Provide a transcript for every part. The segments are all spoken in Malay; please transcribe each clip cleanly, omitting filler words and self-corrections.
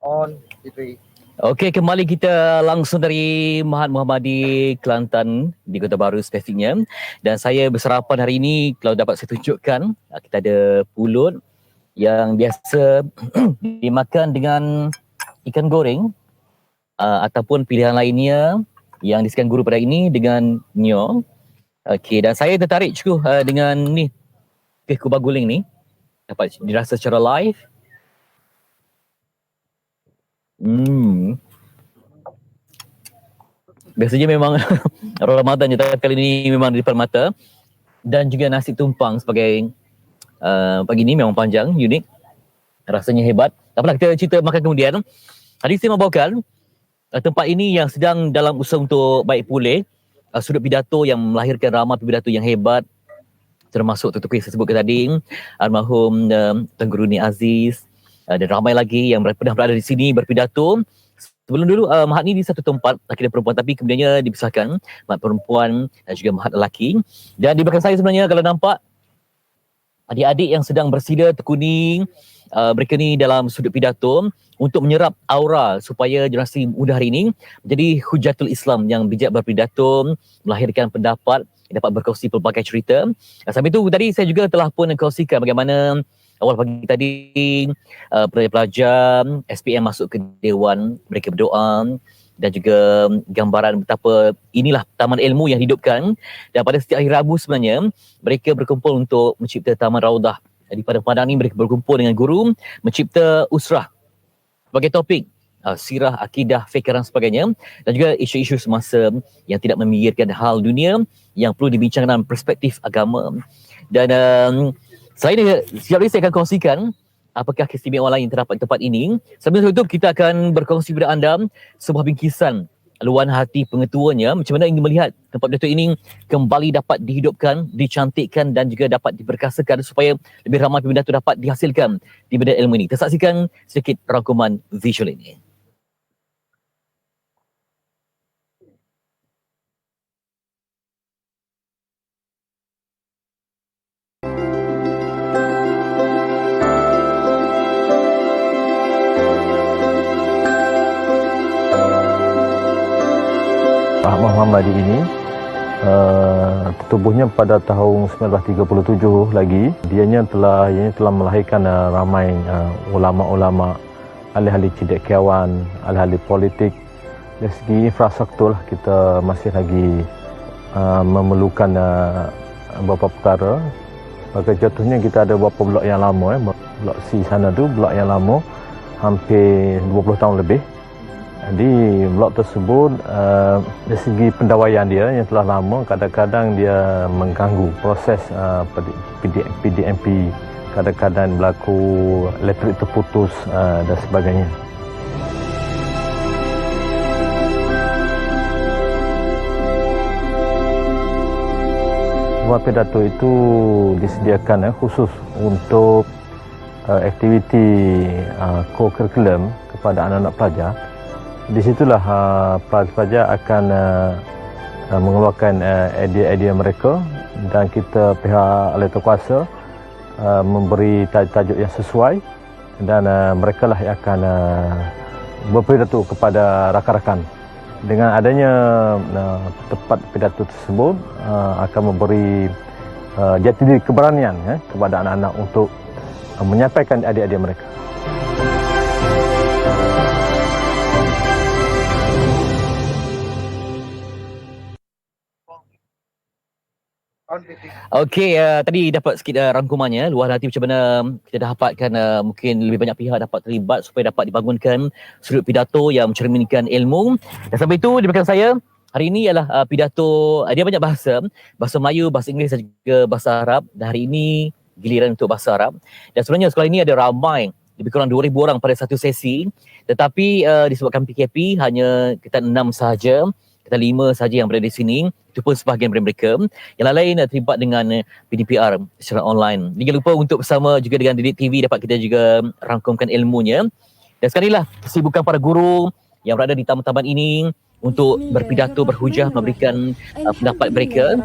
On Fitri. Okey, kembali kita langsung dari Mahat Muhammadi Kelantan di Kota Baru spesifiknya. Dan saya bersarapan hari ini, kalau dapat saya tunjukkan, kita ada pulut yang biasa dimakan dengan ikan goreng ataupun pilihan lainnya yang disediakan guru pada ini dengan nyo. Okey, dan saya tertarik cukup dengan ni kek kubah guling ni. Dapat dirasa secara live. Biasanya memang Ramadan je, tapi kali ni memang di depan mata. Dan juga nasi tumpang sebagai pagi ni memang panjang, unik. Rasanya hebat. Tak apalah, kita cerita makan kemudian. Hari saya membawakan tempat ini yang sedang dalam usaha untuk baik pulih. Sudut pidato yang melahirkan ramai pidato yang hebat. Termasuk tokoh yang saya sebutkan tadi, almarhum Tengku Runi Aziz. Dan ramai lagi yang pernah berada di sini berpidato. Sebelum dulu Mahat ni di satu tempat lelaki dan perempuan, tapi kemudiannya dipisahkan Mahat perempuan dan juga Mahat lelaki. Dan di belakang saya sebenarnya kalau nampak adik-adik yang sedang bersila tekuni mereka ni dalam sudut pidato untuk menyerap aura supaya generasi muda hari ini menjadi hujatul Islam yang bijak berpidato, melahirkan pendapat, dapat berkongsi pelbagai cerita. Sampai itu tadi saya juga telah pun kongsikan bagaimana awal pagi tadi pelajar-pelajar SPM masuk ke Dewan, mereka berdoa dan juga gambaran betapa inilah taman ilmu yang dihidupkan. Dan pada setiap hari Rabu sebenarnya mereka berkumpul untuk mencipta taman raudah. Jadi pada padang ni mereka berkumpul dengan guru mencipta usrah sebagai topik sirah, akidah, fikiran sebagainya, dan juga isu-isu semasa yang tidak memikirkan hal dunia yang perlu dibincangkan dalam perspektif agama. Dan selain siap ini saya akan kongsikan apakah keistimewaan lain yang terdapat di tempat ini. Sebelum itu kita akan berkongsi kepada anda sebuah bingkisan luahan hati pengetuanya, macam mana ingin melihat tempat pidato ini kembali dapat dihidupkan, dicantikkan dan juga dapat diperkasakan supaya lebih ramai pidato dapat dihasilkan di bidang ilmu ini. Kita saksikan sedikit rangkuman visual ini. Muhammadi ini tertubuhnya pada tahun 1937 lagi. Dianya telah melahirkan ramai ulama-ulama, ahli-ahli cendekiawan, ahli-ahli politik. Dari segi infrastruktur kita masih lagi memerlukan beberapa perkara. Maka jatuhnya kita ada beberapa blok yang lama, blok C sana tu blok yang lama hampir 20 tahun lebih. Di blok tersebut dari segi pendawaian dia yang telah lama, kadang-kadang dia mengganggu proses PDMP, kadang-kadang berlaku elektrik terputus dan sebagainya. Ruang pidato itu disediakan khusus untuk aktiviti co-curriculum kepada anak-anak pelajar. Di situlah pelajar akan mengeluarkan idea-idea mereka dan kita pihak ahli kuasa memberi tajuk yang sesuai dan mereka lah yang akan berpidato kepada rakan-rakan. Dengan adanya tempat pidato tersebut akan memberi jati diri keberanian kepada anak-anak untuk menyampaikan idea-idea mereka. Okey, tadi dapat sikit rangkumannya, luar hati macam mana kita dapatkan mungkin lebih banyak pihak dapat terlibat supaya dapat dibangunkan sudut pidato yang mencerminkan ilmu. Dan sampai itu di belakang saya hari ini ialah pidato, dia banyak bahasa Melayu, bahasa Inggeris dan juga bahasa Arab. Dan hari ini giliran untuk bahasa Arab. Dan sebenarnya sekolah ini ada ramai, lebih kurang 2,000 orang pada satu sesi, tetapi disebabkan PKP hanya kita 6 sahaja, kita 5 sahaja yang berada di sini. Itu pun sebahagian daripada mereka. Yang lain terlibat dengan PDPR secara online. Jangan lupa untuk bersama juga dengan Didik TV dapat kita juga rangkumkan ilmunya. Dan sekali lah kesibukan para guru yang berada di taman-taman ini untuk berpidato, berhujah, memberikan pendapat mereka.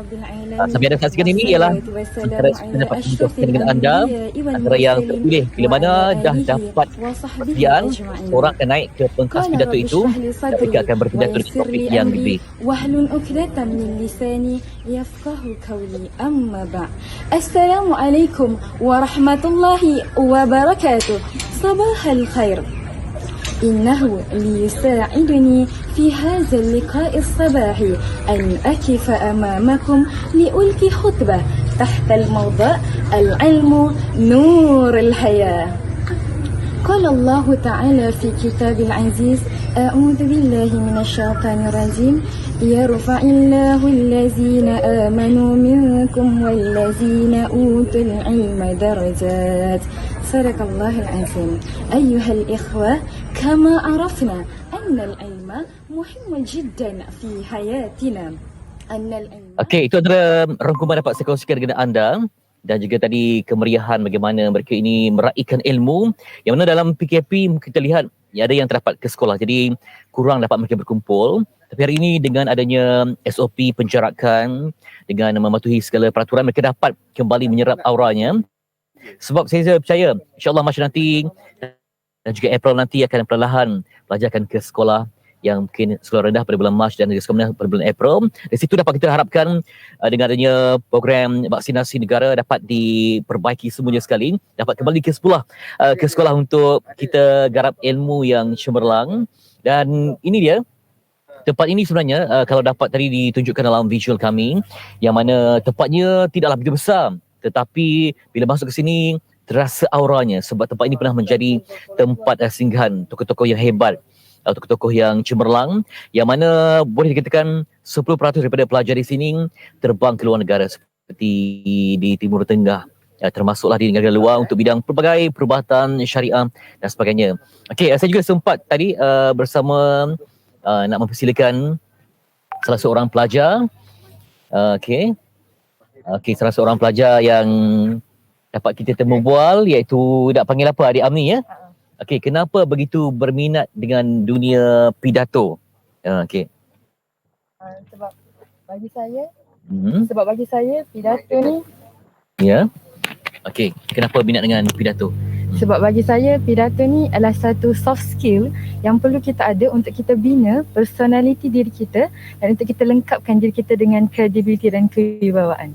Sambil anda saksikan ini ialah antara pendapat kita dengan anda, antara yang terpilih bila mana dah dapat persediaan, orang akan naik ke pentas pidato itu dan mereka akan berpidato dengan topik yang diberi. Assalamualaikum warahmatullahi wabarakatuh. Sabahal khair. إنه ليساعدني في هذا اللقاء الصباحي أن أقف أمامكم لألقي خطبة تحت الموضوع العلم نور الحياة. قال الله تعالى في كتاب العزيز: أعوذ بالله من الشيطان الرجيم يرفع الله الذين آمنوا منكم والذين أوتوا العلم درجات. صدق الله العظيم. أيها الإخوة، كما عرفنا أن العلم مهم جدا في حياتنا. Okey, itu antara rangkuman dapat saya kongsikan dengan anda dan juga tadi kemeriahan bagaimana mereka ini meraihkan ilmu yang mana dalam PKP kita lihat ada yang terdapat ke sekolah, jadi kurang dapat mereka berkumpul. Tapi hari ini dengan adanya SOP penjarakan, dengan mematuhi segala peraturan, mereka dapat kembali menyerap auranya. Sebab saya percaya insyaAllah Mac nanti dan juga April nanti akan perlahan pelajarkan ke sekolah yang mungkin sekolah rendah pada bulan Mac dan juga sekolah menengah pada bulan April. Dari situ dapat kita harapkan dengan adanya program vaksinasi negara dapat diperbaiki semuanya sekali, dapat kembali ke sekolah untuk kita garap ilmu yang cemerlang. Dan ini dia tempat ini sebenarnya kalau dapat tadi ditunjukkan dalam visual kami, yang mana tempatnya tidaklah begitu besar, tetapi bila masuk ke sini terasa auranya sebab tempat ini pernah menjadi tempat singgahan tokoh-tokoh yang hebat, tokoh-tokoh yang cemerlang, yang mana boleh dikatakan 10% daripada pelajar di sini terbang ke luar negara seperti di Timur Tengah, termasuklah di negara luar untuk bidang pelbagai perubatan syariah dan sebagainya. Okey, saya juga sempat tadi bersama nak mempersilakan salah seorang pelajar. Okey, salah seorang pelajar yang dapat kita temu bual, iaitu nak panggil apa, adik Amni ya? Okey, kenapa begitu berminat dengan dunia pidato? Okey. Sebab bagi saya pidato ni. Ya. Okey, kenapa minat dengan pidato? Sebab bagi saya pidato ni adalah satu soft skill yang perlu kita ada untuk kita bina personality diri kita dan untuk kita lengkapkan diri kita dengan kredibiliti dan kewibawaan.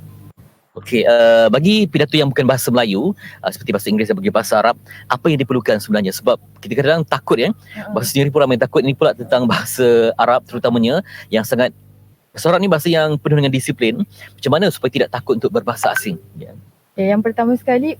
Okey, bagi pidato yang bukan bahasa Melayu, seperti bahasa Inggeris dan bagi bahasa Arab, apa yang diperlukan sebenarnya? Sebab kita kadang-kadang takut ya, bahasa sendiri pun ramai takut. Ini pula tentang bahasa Arab terutamanya yang sangat, bahasa Arab ni bahasa yang penuh dengan disiplin. Macam mana supaya tidak takut untuk berbahasa asing? Ya. Okay, yang pertama sekali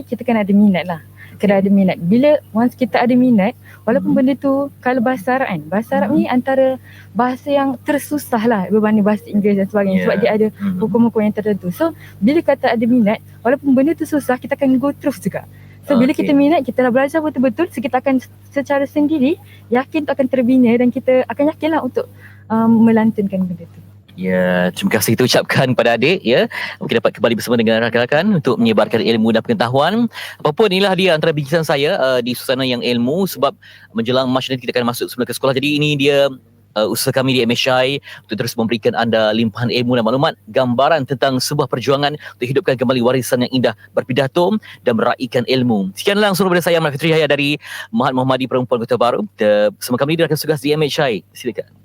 kita kena ada minat lah. Kena ada minat. Bila once kita ada minat, walaupun benda tu, kalau bahasa Arab kan, bahasa Arab ni antara bahasa yang tersusah lah berbanding bahasa Inggeris dan sebagainya, sebab dia ada hukum-hukum yang tertentu. So bila kata ada minat, walaupun benda tu susah, kita akan go through juga. So bila kita minat, kita dah belajar betul-betul, so kita akan secara sendiri yakin tu akan terbina dan kita akan yakinlah untuk melantunkan benda tu. Ya, terima kasih kita ucapkan pada adik ya. Mungkin dapat kembali bersama dengan rakan-rakan untuk menyebarkan ilmu dan pengetahuan. Apapun, inilah dia antara bingkisan saya di suasana yang ilmu, sebab menjelang Mac nanti kita akan masuk semula ke sekolah. Jadi ini dia usaha kami di MSI untuk terus memberikan anda limpahan ilmu dan maklumat, gambaran tentang sebuah perjuangan untuk hidupkan kembali warisan yang indah, berpidato dan meraihkan ilmu. Sekian langsung daripada saya, Ahmad Fitri Haya dari Mahat Muhammadi Perempuan Kota Baru. Bersama kami di rakan tugas di MSI. Silakan.